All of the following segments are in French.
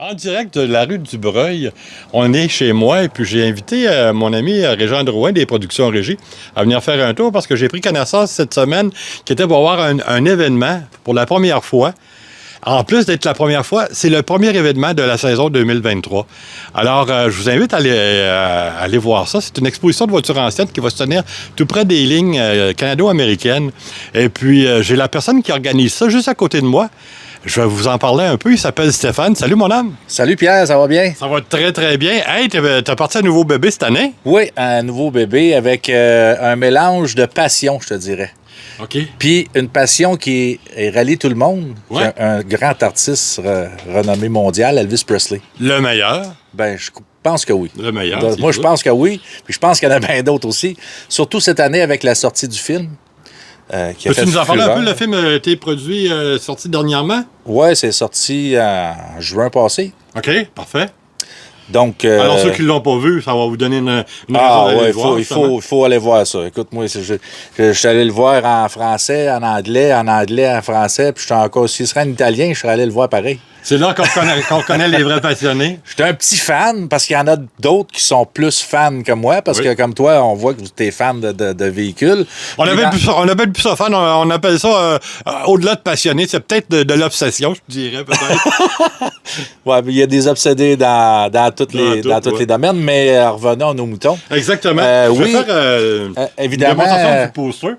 En direct de la rue du Breuil, on est chez moi et puis j'ai invité mon ami Régent Drouin des Productions Régie à venir faire un tour parce que j'ai pris connaissance cette semaine qui était pour avoir un événement pour la première fois. En plus d'être la première fois, c'est le premier événement de la saison 2023. Alors, je vous invite à aller voir ça. C'est une exposition de voitures anciennes qui va se tenir tout près des lignes canado-américaines. Et puis, j'ai la personne qui organise ça juste à côté de moi. Je vais vous en parler un peu. Il s'appelle Stéphane. Salut, mon homme. Salut, Pierre. Ça va bien? Ça va très, très bien. Hey, t'as parti un nouveau bébé cette année? Oui, un nouveau bébé avec un mélange de passion, je te dirais. OK. Puis une passion qui rallie tout le monde. Ouais. Un grand artiste renommé mondial, Elvis Presley. Le meilleur. Ben, je pense que oui. Le meilleur. Moi, je pense que oui. Puis je pense qu'il y en a bien d'autres aussi. Surtout cette année avec la sortie du film. Peux-tu nous en parler un peu? Le film a été produit, sorti dernièrement? Oui, c'est sorti en juin passé. OK, parfait. Donc, alors, ceux qui ne l'ont pas vu, ça va vous donner une ah, raison d'aller ouais, le voir. il faut aller voir ça. Écoute, moi, je suis allé le voir en français, en anglais, en français, puis je suis encore, s'il serait en italien, je serais allé le voir pareil. C'est là qu'on connaît les vrais passionnés. J'étais un petit fan, parce qu'il y en a d'autres qui sont plus fans que moi, parce que comme toi, on voit que tu es fan de véhicules. On appelle plus ça fan, on appelle ça, au-delà de passionné, c'est peut-être de l'obsession, je dirais, peut-être. Ouais, il y a des obsédés dans tous les domaines, mais revenons à nos moutons. Exactement. Oui, je vais faire évidemment. Une démonstration du poster.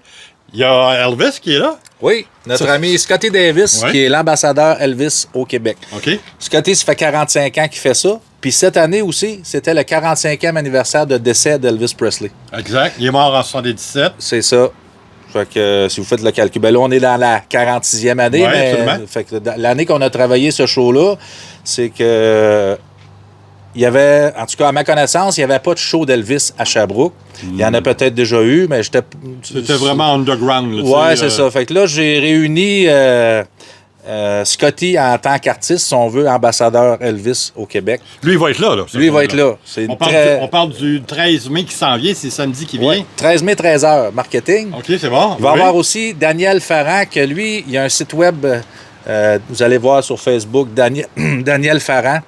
Il y a Elvis qui est là. Oui, notre ami Scotty Davis, qui est l'ambassadeur Elvis au Québec. OK. Scotty, ça fait 45 ans qu'il fait ça. Puis cette année aussi, c'était le 45e anniversaire de décès d'Elvis Presley. Exact. Il est mort en 77. C'est ça. Fait que si vous faites le calcul, ben là, on est dans la 46e année. Ouais, mais absolument. fait que l'année qu'on a travaillé ce show-là, c'est que il y avait, en tout cas à ma connaissance, il n'y avait pas de show d'Elvis à Sherbrooke. Il y en a peut-être déjà eu, mais C'était vraiment underground. Là, ouais, c'est ça. Fait que là, j'ai réuni Scotty en tant qu'artiste, si on veut, ambassadeur Elvis au Québec. Lui, il va être là. Lui, il va être là. On parle du 13 mai qui s'en vient, c'est samedi qui vient. Ouais, 13 mai, 13h, marketing. OK, c'est bon. Il va y avoir aussi Daniel Farran, que lui, il y a un site web, vous allez voir sur Facebook, Daniel Farran.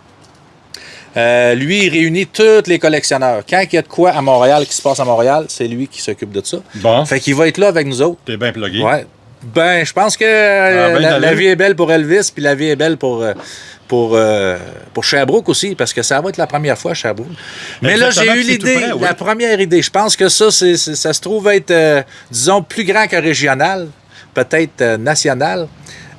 Lui, il réunit tous les collectionneurs. Quand il y a de quoi à Montréal qui se passe à Montréal, c'est lui qui s'occupe de ça. Bon. Fait qu'il va être là avec nous autres. T'es bien plugué. Ouais. Ben, je pense que la vie est belle pour Elvis, puis la vie est belle pour Sherbrooke aussi, parce que ça va être la première fois à Sherbrooke. Mais exactement, là, j'ai eu l'idée, près, oui. la première idée. Je pense que ça se trouve être, disons, plus grand que régional, peut-être national,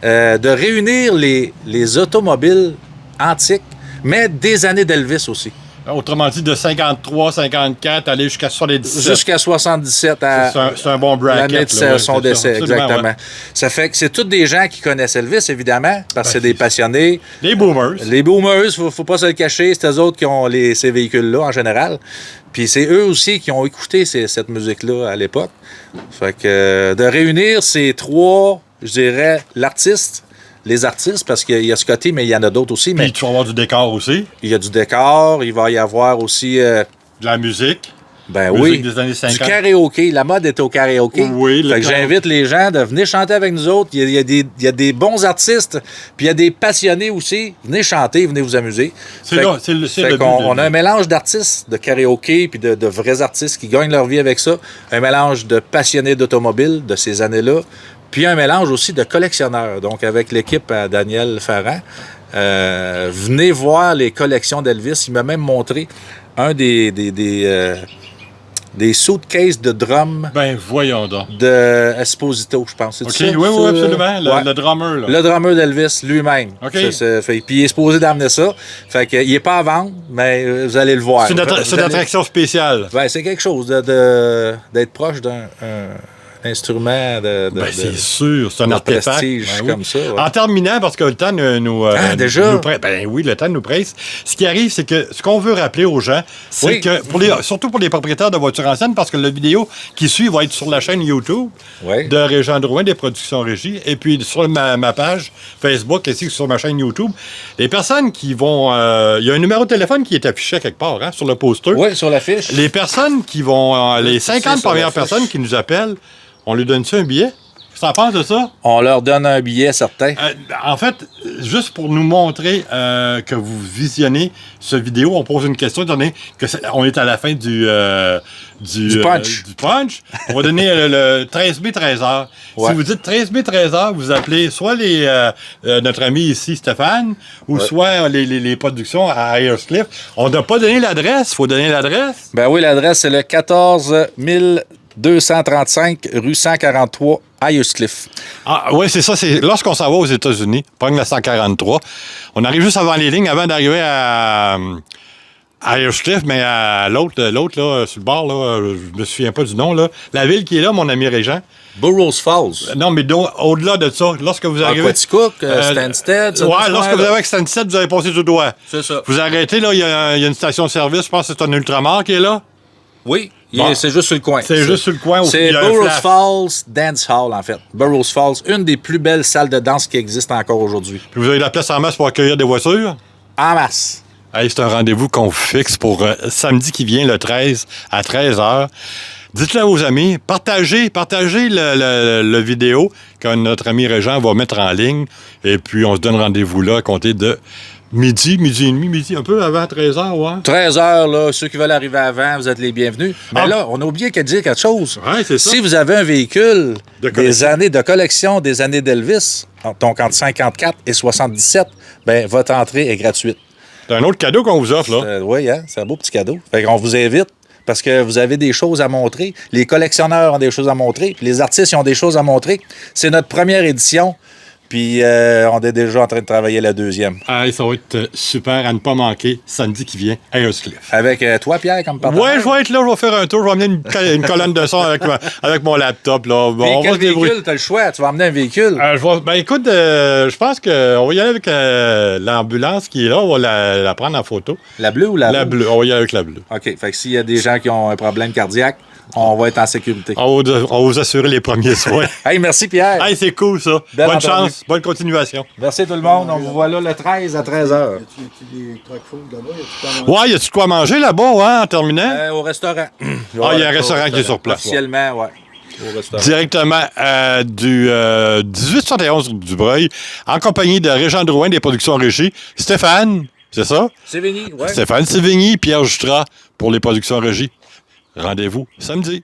de réunir les automobiles antiques, mais des années d'Elvis aussi. Autrement dit, de 53, 54, aller jusqu'à 77. Jusqu'à 77 c'est un bon bracket. l'année de son décès, exactement. Ouais. Ça fait que c'est tous des gens qui connaissent Elvis, évidemment, parce que c'est des passionnés. Les boomers. Les boomers, faut pas se le cacher, c'est eux autres qui ont ces véhicules-là en général. Puis c'est eux aussi qui ont écouté cette musique-là à l'époque. Fait que de réunir ces trois, je dirais, l'artiste, les artistes, parce qu'il y a Scotty, mais il y en a d'autres aussi. Mais Puis tu vas avoir du décor aussi. il y a du décor, il va y avoir aussi... De la musique. ben Musique oui, des années 50. du karaoké. La mode est au karaoké. Oui, fait que j'invite les gens de venir chanter avec nous autres. Il y a des bons artistes, puis il y a des passionnés aussi. Venez chanter, venez vous amuser. C'est le but. On a un mélange d'artistes, de karaoké, puis de vrais artistes qui gagnent leur vie avec ça. Un mélange de passionnés d'automobile de ces années-là. Puis un mélange aussi de collectionneurs. Donc, avec l'équipe à Daniel Farran, venez voir les collections d'Elvis. Il m'a même montré un des suitcases de drum Ben, voyons donc. de Esposito, je pense. C'est OK, ça? oui, absolument. Ouais. Le drummer, là. Le drummer d'Elvis lui-même. OK. Puis il est supposé d'amener ça. Fait qu'il n'est pas à vendre, mais vous allez le voir. C'est une attraction spéciale. Ben, c'est quelque chose d'être proche d'un instrument C'est sûr, c'est un artefact. prestige Ben oui. comme ça. Ouais. En terminant, parce que le temps nous déjà? ben oui, le temps nous presse. Ce qui arrive, c'est que ce qu'on veut rappeler aux gens, c'est Oui. que, surtout pour les propriétaires de voitures anciennes, parce que la vidéo qui suit va être sur la chaîne YouTube Oui. de Régent Drouin des Productions Régie, et puis sur ma page Facebook, ainsi que sur ma chaîne YouTube. Les personnes qui vont... il y a un numéro de téléphone qui est affiché quelque part, hein, sur le poster. Oui, sur l'affiche. Les personnes qui vont... les 50 sur premières l'affiche. personnes qui nous appellent, on lui donne-tu un billet? t'en penses de ça? On leur donne un billet certain. En fait, juste pour nous montrer que vous visionnez ce vidéo, on pose une question, étant donné qu'on est à la fin du punch. Du punch. On va donner le 13B 13h. Ouais. Si vous dites 13B 13h, vous appelez soit notre ami ici, Stéphane, ou soit les productions à Ayers-Cliff. On n'a pas donné l'adresse. Il faut donner l'adresse. Ben oui, l'adresse, c'est le 14 235 rue 143 Ayers-Cliff. Ah, oui, c'est ça. C'est lorsqu'on s'en va aux États-Unis, pogne la 143. On arrive juste avant les lignes, avant d'arriver à Ayers-Cliff, mais à l'autre, là, sur le bord, là, je me souviens pas du nom, là. La ville qui est là, mon ami Régent. Burroughs Falls. Non, mais au-delà de ça, lorsque vous arrivez... Aquaticook, Stansted. Oui, lorsque vous arrivez avec Stansted, vous avez passé tout droit. C'est ça. Vous arrêtez, là, il y a une station de service, je pense que c'est un Ultramar qui est là. Oui, Bon. c'est juste sur le coin. C'est juste sur le coin. C'est Burroughs Falls Dance Hall, en fait. Burroughs Falls, une des plus belles salles de danse qui existent encore aujourd'hui. Puis vous avez la place en masse pour accueillir des voitures? En masse. Hey, c'est un rendez-vous qu'on fixe pour samedi qui vient, le 13, à 13h. Dites-le aux amis. Partagez le vidéo que notre ami Régent va mettre en ligne. Et puis, on se donne rendez-vous là à compter de midi et demi, un peu avant 13h, ouais. 13h, là, ceux qui veulent arriver avant, vous êtes les bienvenus. Mais là, on a oublié de dire quelque chose. Ouais, c'est ça. Si vous avez un véhicule Des années de collection, des années d'Elvis, donc entre 54 et 77, ben votre entrée est gratuite. C'est un autre cadeau qu'on vous offre, là. Oui, hein? C'est un beau petit cadeau. Fait qu'on vous invite parce que vous avez des choses à montrer. Les collectionneurs ont des choses à montrer. Puis les artistes ils ont des choses à montrer. C'est notre première édition. Puis on est déjà en train de travailler la deuxième. Hey, ça va être super à ne pas manquer samedi qui vient à Ayers-Cliff. Avec toi, Pierre, comme partenaire. Oui, je vais être là, je vais faire un tour, je vais amener une colonne de son avec mon laptop. Là. Bon, Puis on va quel se débrouiller. véhicule? Tu as le choix. Tu vas emmener un véhicule. Écoute, je pense qu'on va y aller avec l'ambulance qui est là. On va la prendre en photo. La bleue ou la rouge? bleue. On va y aller avec la bleue. OK. Fait que s'il y a des gens qui ont un problème cardiaque, on va être en sécurité. On va vous assurer les premiers soins. Hey, merci, Pierre. Hey, c'est cool, ça. Belle Bonne entrevue. chance. Bonne continuation. Merci tout le monde. On vous voit là le 13 à 13h. Y a-tu des truck food là-bas? Ouais, y a-tu de quoi manger là-bas, hein, en terminant? Au restaurant. Il y a un restaurant qui est sur place. Officiellement, ouais. Au restaurant. Directement du 1871 du Breuil, en compagnie de Régent Drouin des productions Régie, Stéphane, c'est ça? Sévigny, ouais. Stéphane Sévigny, Pierre Jutras pour les productions Régie. Rendez-vous samedi.